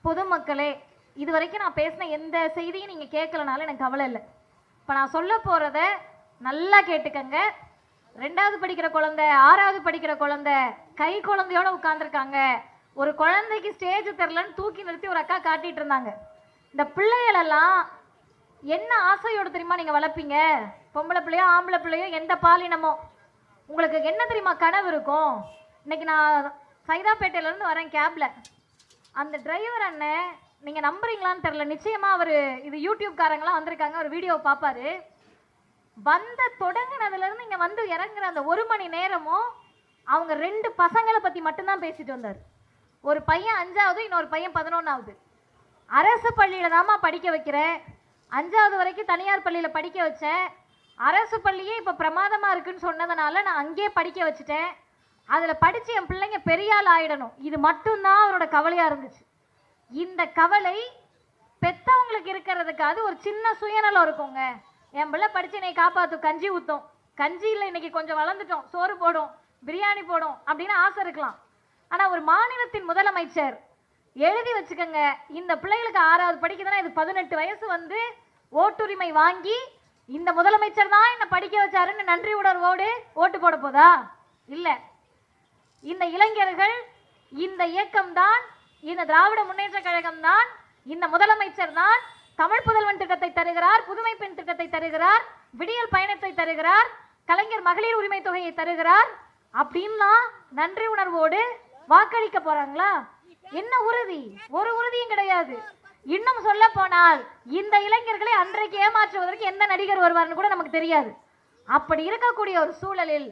பொதுமக்களே, இது வரைக்கும் நான் பேசின எந்த செய்தியும் நீங்க கேட்கலனாலும் எனக்கு கவலை இல்லை. இப்போ நான் சொல்ல போறத நல்லா கேட்டுக்கங்க. 2வது படிக்கிற குழந்தை, 6வது படிக்கிற குழந்தை, கை குழந்தையோட உட்காந்துருக்காங்க. ஒரு குழந்தைக்கு ஸ்டேஜ் தெரிலன்னு தூக்கி நிறுத்தி ஒரு அக்கா காட்டிட்டு இருந்தாங்க. இந்த பிள்ளைகள் எல்லாம் என்ன ஆசையோடு தெரியுமா நீங்க வளர்ப்பீங்க? பொம்பளை பிள்ளையோ ஆம்பளை பிள்ளையோ எந்த பாலினமோ, உங்களுக்கு என்ன தெரியுமா கனவு இருக்கும்? இன்னைக்கு நான் சைதாப்பேட்டையில இருந்து வரேன் கேப்ல. அந்த டிரைவர் அண்ணன், நீங்க நம்புறீங்களான்னு தெரியல, நிச்சயமா அவரு, இது யூடியூப் காரங்களாம் வந்திருக்காங்க, ஒரு வீடியோ பார்ப்பாரு. வந்த தொடங்கினதுல இருந்து இங்க வந்து இறங்குற அந்த 1 மணி நேரமும் அவங்க 2 பசங்களை பத்தி மட்டும்தான் பேசிட்டு வந்தார். ஒரு பையன் 5வது, இன்னொரு பையன் 11வது. அரசு பள்ளியில தாமா படிக்க வைக்கிறேன், 5வது வரைக்கும் தனியார் பள்ளியில படிக்க வச்சேன், அரசு பள்ளியே இப்போ பிரமாதமாக இருக்குன்னு சொன்னதுனால நான் அங்கேயே படிக்க வச்சுட்டேன், அதில் படித்து என் பிள்ளைங்க பெரியாள் ஆயிடணும், இது மட்டும்தான் அவரோட கவலையாக இருந்துச்சு. இந்த கவலை பெற்றவங்களுக்கு இருக்கிறதுக்கு அது ஒரு சின்ன சுயநலம் இருக்குங்க. என் பிள்ளை படித்து என்னை காப்பாற்றும், கஞ்சி ஊற்றும், கஞ்சி இல்லை இன்னைக்கு கொஞ்சம் வளர்ந்துட்டோம், சோறு போடும், பிரியாணி போடும் அப்படின்னு ஆசை இருக்கலாம். ஆனால் ஒரு மாநிலத்தின் முதலமைச்சர் எழுதி வச்சுக்கோங்க, இந்த பிள்ளைகளுக்கு 6வது படிக்குதுன்னா இது 18 வயசு வந்து ஓட்டுரிமை வாங்கி இந்த முதலமைச்சர் தான் என்னை படிக்க வச்சாருன்னு நன்றி உணர்வோடு ஓட்டு போட போதா? இல்லை. இந்த இளைஞர்கள், இந்த இயக்கம் தான், இந்த திராவிட முன்னேற்ற கழகம் தான், இந்த முதலமைச்சர் தான் தமிழ் புதல்வன் திட்டத்தை தருகிறார், புதுமை பெண் திட்டத்தை தருகிறார், விடியல் பயணத்தை தருகிறார், கலைஞர் மகளிர் உரிமை தொகையை தருகிறார் அப்படின்லாம் நன்றி உணர்வோடு வாக்களிக்க போறாங்களா? என்ன உறுதி? ஒரு உறுதியும் கிடையாது. இன்னும் சொல்ல போனால் இந்த இளைஞர்களை அன்றைக்கு ஏமாற்றுவதற்கு எந்த நடிகர் வருவார்னு கூட நமக்கு தெரியாது. அப்படி இருக்கக்கூடிய ஒரு சூழலில்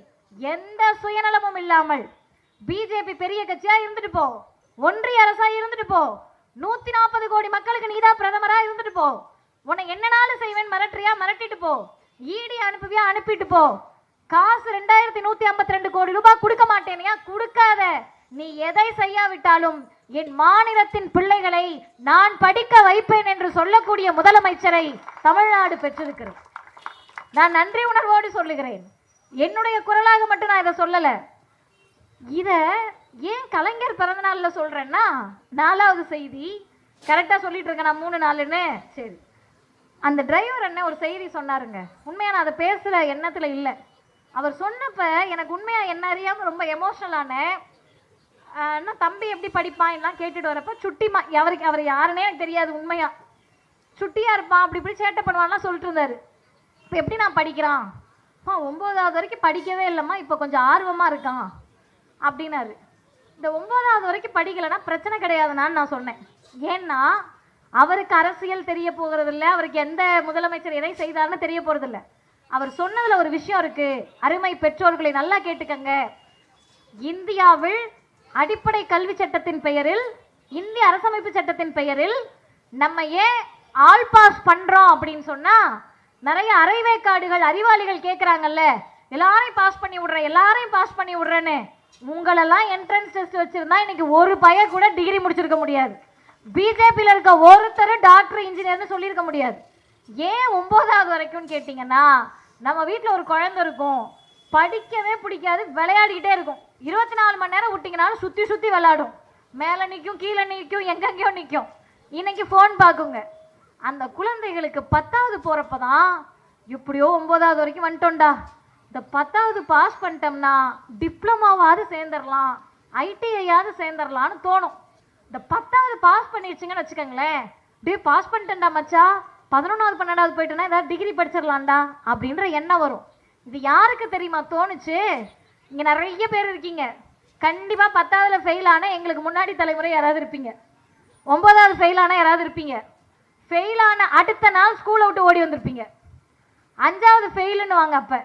எந்த சுயநலமும் இல்லாமல் பிஜேபி பெரிய கட்சியா இருந்துட்டு போ, ஒன்றிய அரசா இருந்துட்டு போ, 140 கோடி மக்களுக்கு நீதான் பிரதமரா இருந்துட்டு போ, உன்னை என்னனாலும் செய்வேன் மிரட்டுறியா மிரட்டிட்டு போ, ஈடி அனுப்புவியா அனுப்பிட்டு போ, காசு 2152 கோடி ரூபாய் கொடுக்க மாட்டேனியா கொடுக்காத, நீ எதை செய்யாவிட்டாலும் என் மாநிலத்தின் பிள்ளைகளை நான் படிக்க வைப்பேன் என்று சொல்லக்கூடிய முதலமைச்சரை தமிழ்நாடு பெற்றிருக்கிறது. நான் நன்றி உணர்வோடு சொல்லுகிறேன். என்னுடைய குரலாக மட்டும் நான் இதை சொல்லல. இத ஏன் கலைஞர் பிறந்த நாள்ல சொல்றேன்னா, 4வது செய்தி கரெக்டா சொல்லிட்டு இருக்கேன் நான் 3 நாளுன்னு. சரி, அந்த டிரைவர் என்ன ஒரு செய்தி சொன்னாருங்க, உண்மையா நான் அதை பேசுற எண்ணத்துல இல்லை. அவர் சொன்னப்ப எனக்கு உண்மையா என்ன அறியாம ரொம்ப எமோஷனலான, தம்பி எப்படி படிப்பான் எல்லாம் கேட்டுட்டு வரப்ப சுட்டிமா, அவர் யாருன்னே எனக்கு தெரியாது, உண்மையா சுட்டியா இருப்பான், அப்படி இப்படி சேட்டை பண்ணுவான்லாம் சொல்லிட்டு இருந்தாரு. இப்போ எப்படி நான் படிக்கிறான், 9வது வரைக்கும் படிக்கவே இல்லைம்மா, இப்போ கொஞ்சம் ஆர்வமாக இருக்கான் அப்படின்னாரு. இந்த 9வது வரைக்கும் படிக்கலைன்னா பிரச்சனை கிடையாதுனான்னு நான் சொன்னேன். ஏன்னா அவருக்கு அரசியல் தெரிய போகிறதில்ல, அவருக்கு எந்த முதலமைச்சர் எதை செய்தார்னு தெரிய போகிறதில்ல. அவர் சொன்னதில் ஒரு விஷயம் இருக்கு, அருமை பெற்றோர்களை நல்லா கேட்டுக்கங்க. இந்தியாவில் அடிப்படை கல்வி சட்டத்தின் பெயரில், இந்திய அரசமைப்பு சட்டத்தின் பெயரில் நம்ம ஏன் ஆல் பாஸ் பண்றோம் அப்படின்னு சொன்னா, நிறைய அரைவேக்காடுகள் அறிவாளிகள் கேட்குறாங்கல்ல, எல்லாரையும் பாஸ் பண்ணி விடுறேன், எல்லாரையும் பாஸ் பண்ணி விடுறேன்னு. உங்களெல்லாம் என்ட்ரன்ஸ் டெஸ்ட் வச்சிருந்தா இன்னைக்கு ஒரு பையன் கூட டிகிரி முடிச்சிருக்க முடியாது. பிஜேபியில் இருக்க ஒருத்தர் டாக்டர் இன்ஜினியர்னு சொல்லியிருக்க முடியாது. ஏன் 9வது வரைக்கும்னு கேட்டிங்கன்னா, நம்ம வீட்டில் ஒரு குழந்தை இருக்கும், படிக்கவே பிடிக்காது, விளையாடிக்கிட்டே இருக்கும், 24 மணி நேரம் விட்டிங்கனாலும் சுற்றி சுற்றி விளையாடும், மேலே நிற்கும் கீழே நிற்கும் எங்கெங்கேயோ நிற்கும், இன்னைக்கு ஃபோன் பார்க்குங்க. அந்த குழந்தைகளுக்கு 10வது போகிறப்ப தான் இப்படியோ 9வது வரைக்கும் வந்துட்டோம்டா, இந்த 10வது பாஸ் பண்ணிட்டோம்னா டிப்ளமாவாவது சேர்ந்துடலாம், ஐடிஐயாவது சேர்ந்துடலான்னு தோணும். இந்த 10வது பாஸ் பண்ணிடுச்சிங்கன்னு வச்சுக்கோங்களேன், அப்படியே பாஸ் பண்ணிட்டேன்டா மச்சா, 11வது 12வது போயிட்டேன்னா ஏதாவது டிகிரி படிச்சிடலாம்டா அப்படின்ற எண்ணம் வரும். இது யாருக்கு தெரியுமா தோணுச்சு? இங்கே நிறைய பேர் இருக்கீங்க, கண்டிப்பாக 10வதுல ஃபெயில் ஆன எங்களுக்கு முன்னாடி தலைமுறை யாராவது இருப்பீங்க, 9வது ஃபெயில் ஆன யாராவது இருப்பீங்க, ஃபெயில் ஆன அடுத்த நாள் ஸ்கூலை விட்டு ஓடி வந்திருப்பீங்க, 5வது ஃபெயிலுன்னு வாங்க. அப்போ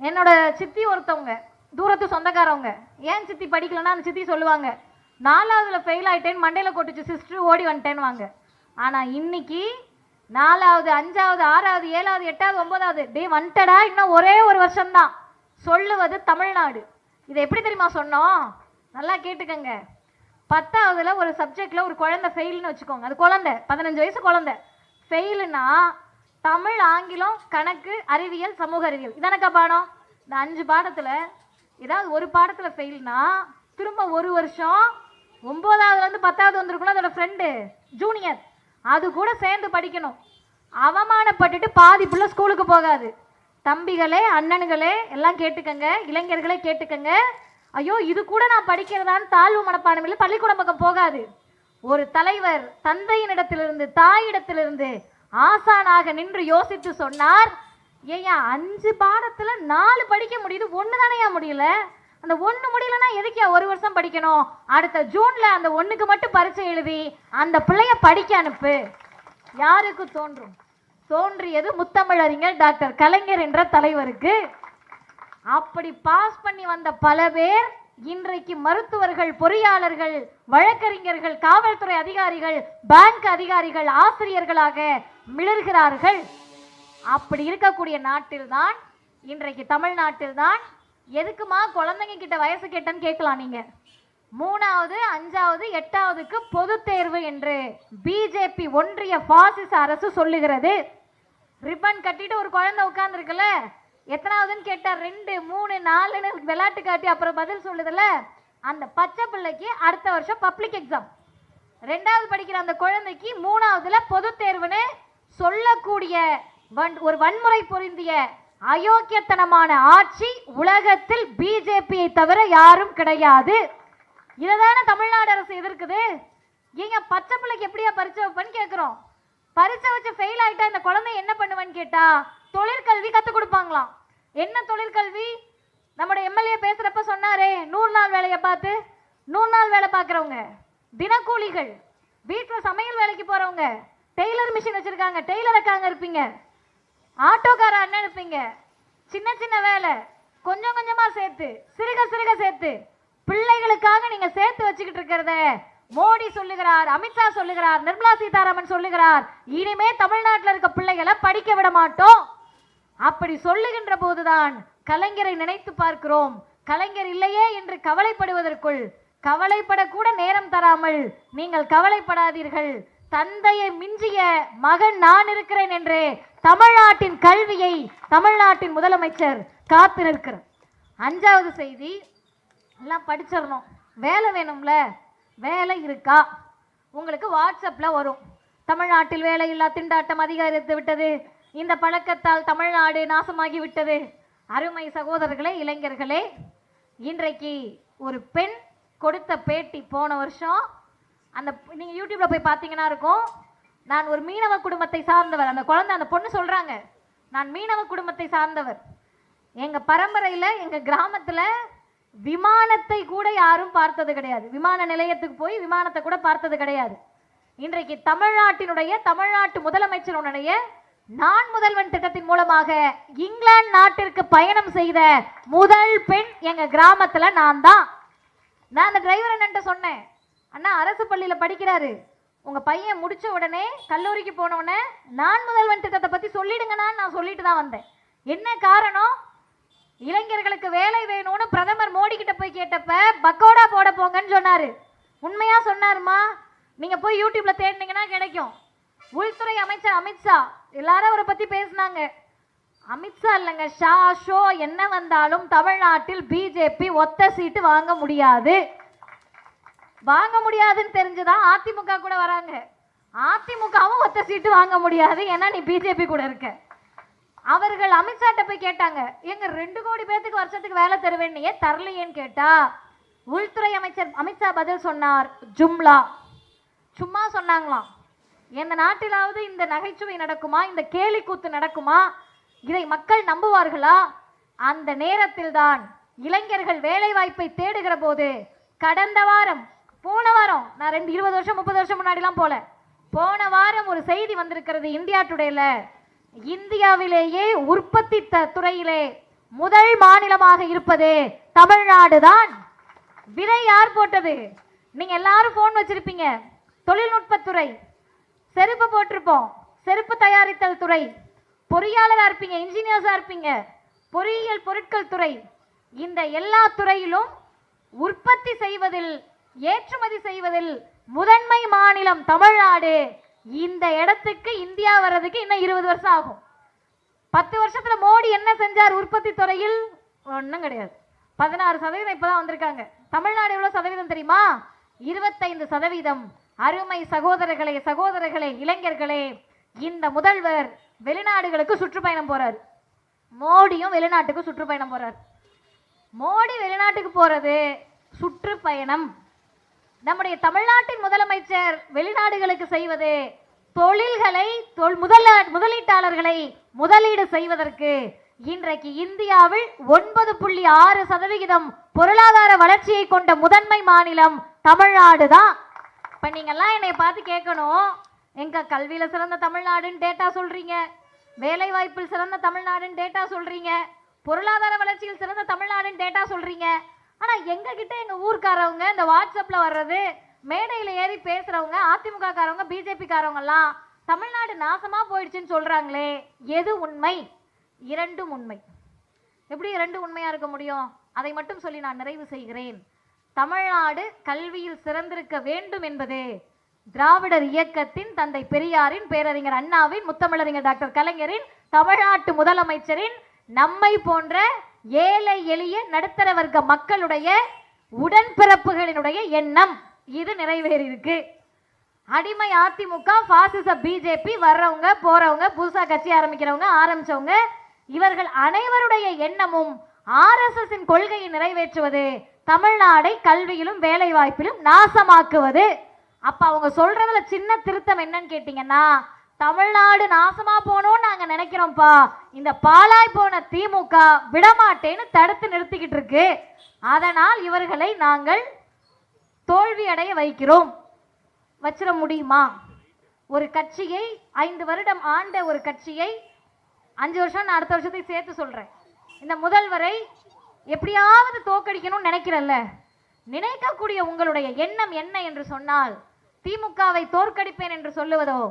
என்னோட சித்தி ஒருத்தவங்க தூரத்து சொந்தக்காரவங்க, ஏன் சித்தி படிக்கலன்னா அந்த சித்தி சொல்லுவாங்க, 4வதுல ஃபெயில் ஆகிட்டேன்னு மண்டையில் கொட்டுச்சு சிஸ்டர், ஓடி வந்துட்டேன்னு வாங்க. ஆனால் இன்னைக்கு 4வது 5வது 6வது 7வது 8வது 9வது டே வந்துட்டடா, இன்னும் ஒரே ஒரு வருஷம்தான் சொல்லுவது தமிழ்நாடு. இதை எப்படி தெரியுமா சொன்னோம்? நல்லா கேட்டுக்கங்க. 10வதுல ஒரு சப்ஜெக்ட்ல ஒரு குழந்தை ஃபெயில்னு வச்சுக்கோங்க, அது குழந்தை 15 வயசு குழந்தை ஃபெயிலுன்னா, தமிழ் ஆங்கிலம் கணக்கு அறிவியல் சமூக அறிவியல் இதானக்கா பாடம், இந்த 5 பாடத்தில் ஏதாவது ஒரு பாடத்தில் ஃபெயில்னா திரும்ப ஒரு வருஷம் 9வதுலேருந்து 10வது வந்திருக்கணும் அதோட ஃப்ரெண்டு ஜூனியர், அது கூட சேர்ந்து படிக்கணும். அவமானப்பட்டுட்டு பாதி புள்ள ஸ்கூலுக்கு போகாது. தம்பிகளே அண்ணனுங்களே எல்லாம் கேட்டுக்கங்க, இளைஞர்களே கேட்டுக்கங்க, ஐயோ இது கூட நான் படிக்கிறதான்னு தாழ்வு மனப்பான்மையில் பள்ளிக்கூடம் பக்கம் போகாது. ஒரு தலைவர் தந்தையினிடத்திலிருந்து தாயிடத்திலிருந்து ஆசானாக நின்று யோசித்து சொன்னார், ஏயா 5 பாடத்தில் 4 படிக்க முடியுது, 1 தானேயா முடியல, அந்த 1 முடியலன்னா எதுக்கியா ஒரு வருஷம் படிக்கணும், அடுத்த ஜூன்ல அந்த 1க்கு மட்டும் பரீட்சை எழுதி அந்த பிள்ளைய படிக்க அனுப்பு. யாருக்கு தோன்றும்? தோன்றியது முத்தமிழறிஞர் டாக்டர் கலைஞர் என்ற தலைவருக்கு. அப்படி பாஸ் பண்ணி வந்த பல பேர் இன்றைக்கு மருத்துவர்கள், பொறியாளர்கள், வழக்கறிஞர்கள், காவல்துறை அதிகாரிகள், பேங்க் அதிகாரிகள், ஆசிரியர்களாக மிளர்கிறார்கள். அப்படி இருக்கக்கூடிய நாட்டில்தான், இன்றைக்கு தமிழ்நாட்டில்தான், எதுக்குமா குழந்தைங்க கிட்ட வயசு கேட்டன்னு கேட்கலாம் நீங்க. 3வது, 5வது, 8வதுக்கு பொது தேர்வு என்று பிஜேபி ஒன்றிய பாசிச அரசு சொல்லுகிறது. ரிப்பன் கட்டிட்டு ஒரு குழந்தை உட்கார்ந்து இருக்குல்ல, எத்தனாவதுன்னு கேட்டா 2, 3, 4ன்னு விளையாட்டு காட்டி அப்புறம் பதில் சொல்லுதுல, அந்த பச்சை பிள்ளைக்கு அடுத்த வருஷம் பப்ளிக் எக்ஸாம். 2வது படிக்கிற அந்த குழந்தைக்கு 3வதுல பொது தேர்வுன்னு சொல்லக்கூடிய ஒரு வன்முறை பொருந்திய அயோக்கியத்தனமான ஆட்சி உலகத்தில் பிஜேபியை தவிர யாரும் கிடையாது. இததான தமிழ்நாடு அரசு எதிர்க்குது. ஏங்க பச்சை பிள்ளைக்கு எப்படியா பரிச்சை வைப்பேன்னு கேட்கிறோம். பரிச்சை வச்சு ஃபெயில் ஆயிட்டா இந்த குழந்தை என்ன பண்ணுவேன்னு கேட்டா தொழிற்கல்வி கற்றுக் கொடுப்பாங்களாம். என்ன தொழிற்கல்வி? நம்முடைய எம்எல்ஏ பேசுறப்ப சொன்னாரே, 100 நாள் வேலையை பார்த்து 100 நாள் வேலை பார்க்குறவங்க, தினக்கூலிகள், வீட்டில் சமையல் வேலைக்கு போறவங்க, டெய்லர் மிஷின் வச்சிருக்காங்க, டெய்லர் அக்காங்க இருப்பீங்க, ஆட்டோக்கார அண்ணன் இருப்பீங்க, சின்ன சின்ன வேலை கொஞ்சம் கொஞ்சமா சேர்த்து சிறுக சிறுக சேர்த்து பிள்ளைகளுக்காக நீங்க சேர்த்து வச்சுக்கிட்டு இருக்கிறத மோடி சொல்லுகிறார், அமித்ஷா சொல்லுகிறார், நிர்மலா சீதாராமன் சொல்லுகிறார், இனிமே தமிழ்நாட்டில் இருக்க பிள்ளைகளை படிக்க விட மாட்டோம். அப்படி சொல்லுகின்ற போதுதான் கலைஞரை நினைத்து பார்க்கிறோம். கலைஞர் இல்லையே என்று கவலைப்படுவதற்குள் கவலைப்படக்கூட நேரம் தராமல் நீங்கள் கவலைப்படாதீர்கள், தந்தையை மிஞ்சிய மகன் நான் இருக்கிறேன் என்று தமிழ்நாட்டின் கல்வியை தமிழ்நாட்டின் முதலமைச்சர் காத்து நிற்கிறார். 5வது செய்தி, எல்லாம் படிச்சிடணும். வேலை வேணும்ல, வேலை இருக்கா? உங்களுக்கு வாட்ஸ்அப்பில் வரும், தமிழ்நாட்டில் வேலையில்லா திண்டாட்டம் அதிகரித்து விட்டது, இந்த பழக்கத்தால் தமிழ்நாடு நாசமாகி விட்டது. அருமை சகோதரர்களே, இளைஞர்களே, இன்றைக்கு ஒரு பெண் கொடுத்த பேட்டி, போன வருஷம் அந்த நீங்கள் யூடியூப்ல போய் பார்த்தீங்கன்னா இருக்கும், நான் ஒரு மீனவ குடும்பத்தை சார்ந்தவர். அந்த குழந்தை, அந்த பொண்ணு சொல்கிறாங்க, நான் மீனவ குடும்பத்தை சார்ந்தவர். எங்கள் பரம்பரையில் எங்கள் கிராமத்தில் விமானத்தை கூட யாரும் பார்த்தது கிடையாது. விமான நிலையத்துக்கு போய் விமானத்தை கூட பார்த்தது கிடையாது. இன்றைக்கு தமிழ்நாட்டு முதலமைச்சருடைய நான் முதல்வன் திட்டத்தின் மூலமாக இங்கிலாந்து நாட்டிற்கு பயணம் செய்த முதல் பெண் எங்க கிராமத்துல நான் தான். நான் அந்த டிரைவர் அண்ணன்ட்ட சொன்னேன், அண்ணா அரசு பள்ளியில படிக்கிறாரு, உங்க பையன் முடிச்ச உடனே கல்லூரிக்கு போன உடனே நான் முதல்வன் திட்டத்தை பத்தி சொல்லிடுங்கண்ணா. நான் சொல்லிட்டு தான் வந்தேன். என்ன காரணம்? இளைஞர்களுக்கு வேலை வேணும்னு பிரதமர் மோடி கிட்ட போய் கேட்டப்ப பக்கோடா போட போங்கன்னு சொன்னாரு. உண்மையா சொன்னாருமா? நீங்க போய் யூடியூப்ல தேடினீங்கன்னா கிடைக்கும். உள்துறை அமைச்சர் அமித்ஷா எல்லாரும் அவரை பத்தி பேசினாங்க. அமித்ஷா இல்லைங்க, ஷா ஷோ என்ன வந்தாலும் தமிழ்நாட்டில் பிஜேபி ஒத்த சீட்டு வாங்க முடியாது. வாங்க முடியாதுன்னு தெரிஞ்சுதான் அதிமுக கூட வராங்க. அதிமுகவும் ஒத்த சீட்டு வாங்க முடியாது, ஏன்னா நீ பிஜேபி கூட இருக்க. அவர்கள் அமித்ஷாட்ட போய் கேட்டாங்க, எங்க 2 கோடி பேத்துக்கு வருஷத்துக்கு வேலை தருவேன், ஏன் தரலையேன்னு கேட்டா உள்துறை அமைச்சர் அமித்ஷா பதில் சொன்னார், ஜும்லா. சும்மா சொன்னாங்களாம். எந்த நாட்டிலாவது இந்த நகைச்சுவை நடக்குமா? இந்த கேலி கூத்து நடக்குமா? இதை மக்கள் நம்புவார்களா? அந்த நேரத்தில் தான் இளைஞர்கள் வேலை வாய்ப்பை தேடுகிற போது கடந்த வாரம், போன வாரம், நான் 20 வருஷம் 30 வருஷம் முன்னாடிலாம் போன வாரம் ஒரு செய்தி வந்திருக்கிறது இந்தியா டுடேல. இந்தியாவிலேயே உற்பத்தி துறையிலே முதல் மாநிலமாக இருப்பது தமிழ்நாடு தான். விதை யார் போட்டது? நீங்க எல்லாரும் போன் வச்சிருப்பீங்க. தொழில்நுட்பத்துறை, செருப்பு போட்டிருப்போம், செருப்பு தயாரித்தல் துறை, பொறியாளராக இருப்பீங்க, இன்ஜினியர்ஸாக இருப்பீங்க, பொறியியல் பொருட்கள் துறை, இந்த எல்லா துறையிலும் உற்பத்தி செய்வதில், ஏற்றுமதி செய்வதில் முதன்மை மாநிலம் தமிழ்நாடு. இந்த இடத்துக்கு இந்தியா வர்றதுக்கு இன்னும் 20 வருஷம் ஆகும். 10 வருஷத்துல மோடி என்ன செஞ்சார் உற்பத்தி துறையில்? ஒன்றும் கிடையாது. 16% இப்பதான் வந்திருக்காங்க. தமிழ்நாடு எவ்வளவு சதவீதம் தெரியுமா? 25%. அருமை சகோதரர்களே, இளைஞர்களே, இந்த முதல்வர் வெளிநாடுகளுக்கு சுற்றுப்பயணம் போறார். மோடியும் வெளிநாட்டுக்கு சுற்றுப்பயணம் போறார். மோடி வெளிநாட்டுக்கு போறது சுற்றுப்பயணம். நம்முடைய தமிழ்நாட்டின் முதலமைச்சர் வெளிநாடுகளுக்கு செய்வது தொழில்களை, முதலீட்டாளர்களை முதலீடு செய்வதற்கு. இன்றைக்கு இந்தியாவில் 9.6% பொருளாதார வளர்ச்சியை கொண்ட முதன்மை மாநிலம் தமிழ்நாடு தான். இப்ப நீங்கெல்லாம் என்னை பார்த்து கேட்கணும், எங்க கல்வியில சிறந்த தமிழ்நாடுன்னு டேட்டா சொல்றீங்க, வேலை வாய்ப்பில் சிறந்த தமிழ்நாடுன்னு டேட்டா சொல்றீங்க, பொருளாதார வளர்ச்சியில் சிறந்த தமிழ்நாடுன்னு டேட்டா சொல்றீங்க. ஆனா எங்க கிட்ட எங்க ஊர்க்காரவங்க இந்த வாட்ஸ்அப்ல வர்றது, மேடையில ஏறி பேசுறவங்க, அதிமுக காரவங்க, பிஜேபி காரவங்க எல்லாம் தமிழ்நாடு நாசமா போயிடுச்சுன்னு சொல்றாங்களே, எது உண்மை? இரண்டும் உண்மை. எப்படி இரண்டு உண்மையா இருக்க முடியும்? அதை மட்டும் சொல்லி நான் நிறைவு செய்கிறேன். தமிழ்நாடு கல்வியில் சிறந்திருக்க வேண்டும் என்பது திராவிடர் இயக்கத்தின், தந்தை பெரியாரின், பேரறிஞர் அண்ணாவின், முத்தமிழறிஞர் டாக்டர் கலைஞரின், தமிழ்நாட்டு முதலமைச்சரின், நம்மை போன்ற ஏழை எளிய நடுத்தர வர்க்க மக்களுடைய உடன்பிறப்புகளினுடைய எண்ணம். இது நிறைவேறியிருக்கு. அடிமை அதிமுக, பாசிச பிஜேபி, வர்றவங்க போறவங்க, புதுசா கட்சி ஆரம்பிச்சவங்க, இவர்கள் அனைவருடைய எண்ணமும் RSS கொள்கையை நிறைவேற்றுவது, தமிழ்நாடை கல்வியிலும் வேலை வாய்ப்பிலும் நாசமாக்குவது. அப்ப அவங்க சொல்றதுல சின்ன திருத்தம் என்னன்னு கேட்டீங்கன்னா, தமிழ்நாடு நாசமா போனோம்னு நாங்க நினைக்கிறோம்ப்பா, இந்த பாலாய் போன திமுக விடமாட்டேன்னு தடுத்து நிறுத்திக்கிட்டு இருக்கு, அதனால் இவர்களை நாங்கள் தோல்வி அடைய வைக்கிறோம். வச்சிட முடியுமா? ஒரு கட்சியை 5 வருடம் ஆண்ட ஒரு கட்சியை 5 வருஷம், நான் அடுத்த வருஷத்தை சேர்த்து சொல்றேன், இந்த முதல்வரை எப்படியாவது தோக்கடிக்கணும்னு நினைக்கிறல்ல, நினைக்கக்கூடிய உங்களுடைய எண்ணம் என்ன என்று சொன்னால், திமுகவை தோற்கடிப்பேன் என்று சொல்லுவதோ,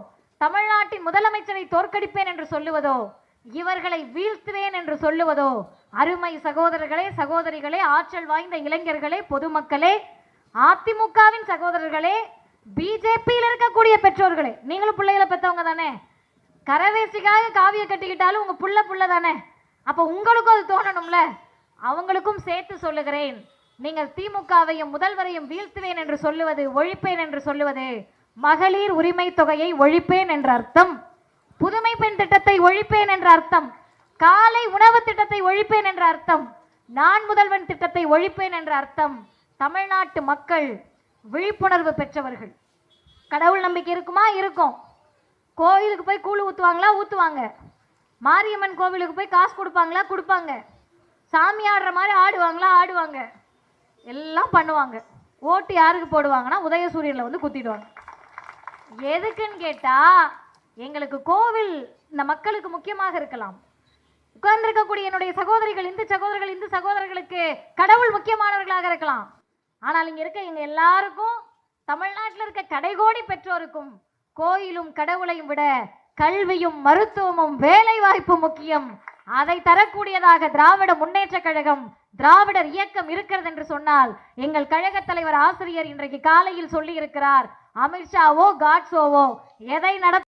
தமிழ்நாட்டின் முதலமைச்சரை தோற்கடிப்பேன் என்று சொல்லுவதோ, இவர்களை வீழ்த்துவேன் என்று சொல்லுவதோ, அருமை சகோதரர்களே, சகோதரிகளே, ஆற்றல் வாய்ந்த இளைஞர்களே, பொதுமக்களே, அதிமுகவின் சகோதரர்களே, பிஜேபியில் இருக்கக்கூடிய பெற்றோர்களே, நீங்களும் பிள்ளைகளை பெற்றவங்க தானே, கரவேசிக்காக காவிய கட்டிக்கிட்டாலும் உங்க புள்ள தானே, அப்ப உங்களுக்கும் அது தோணணும்ல. அவங்களுக்கும் சேர்த்து சொல்லுகிறேன், நீங்கள் திமுகவையும் முதல்வரையும் வீழ்த்துவேன் என்று சொல்லுவது, ஒழிப்பேன் என்று சொல்லுவது, மகளிர் உரிமை தொகையை ஒழிப்பேன் என்ற அர்த்தம், புதுமை பெண் திட்டத்தை ஒழிப்பேன் என்ற அர்த்தம், காலை உணவு திட்டத்தை ஒழிப்பேன் என்ற அர்த்தம், நான் முதல்வன் திட்டத்தை ஒழிப்பேன் என்ற அர்த்தம். தமிழ்நாட்டு மக்கள் விழிப்புணர்வு பெற்றவர்கள். கடவுள் நம்பிக்கை இருக்குமா? இருக்கும். கோயிலுக்கு போய் கூழு ஊற்றுவாங்களா? ஊற்றுவாங்க. மாரியம்மன் கோவிலுக்கு போய் காசு கொடுப்பாங்களா? கொடுப்பாங்க. சாமி ஆடுற மாதிரி ஆடுவாங்களா? ஆடுவாங்க. எல்லாம் பண்ணுவாங்க. ஓட்டு யாருக்கு போடுவாங்கன்னா உதயசூரியனில் வந்து குத்திடுவாங்க. எதுக்குன்னு கேட்டா, எங்களுக்கு கோவில் இந்த மக்களுக்கு முக்கியமாக இருக்கலாம். உட்கார்ந்திருக்கக்கூடிய என்னுடைய சகோதரிகள், இந்து சகோதரர்களுக்கு கடவுள் முக்கியமானவர்களாக இருக்கலாம். ஆனால் இங்க இருக்க எங்க எல்லாருக்கும், தமிழ்நாட்டில் இருக்க கடைகோடி பெற்றோருக்கும் கோயிலும் கடவுளையும் விட கல்வியும் மருத்துவமும் வேலை வாய்ப்பு முக்கியம். அதை தரக்கூடியதாக திராவிட முன்னேற்ற கழகம், திராவிடர் இயக்கம் இருக்கிறது என்று சொன்னால், எங்கள் கழக தலைவர் ஆசிரியர் இன்றைக்கு காலையில் சொல்லி இருக்கிறார், அமித்ஷாவோ காட்ஸோவோ எதை நடத்த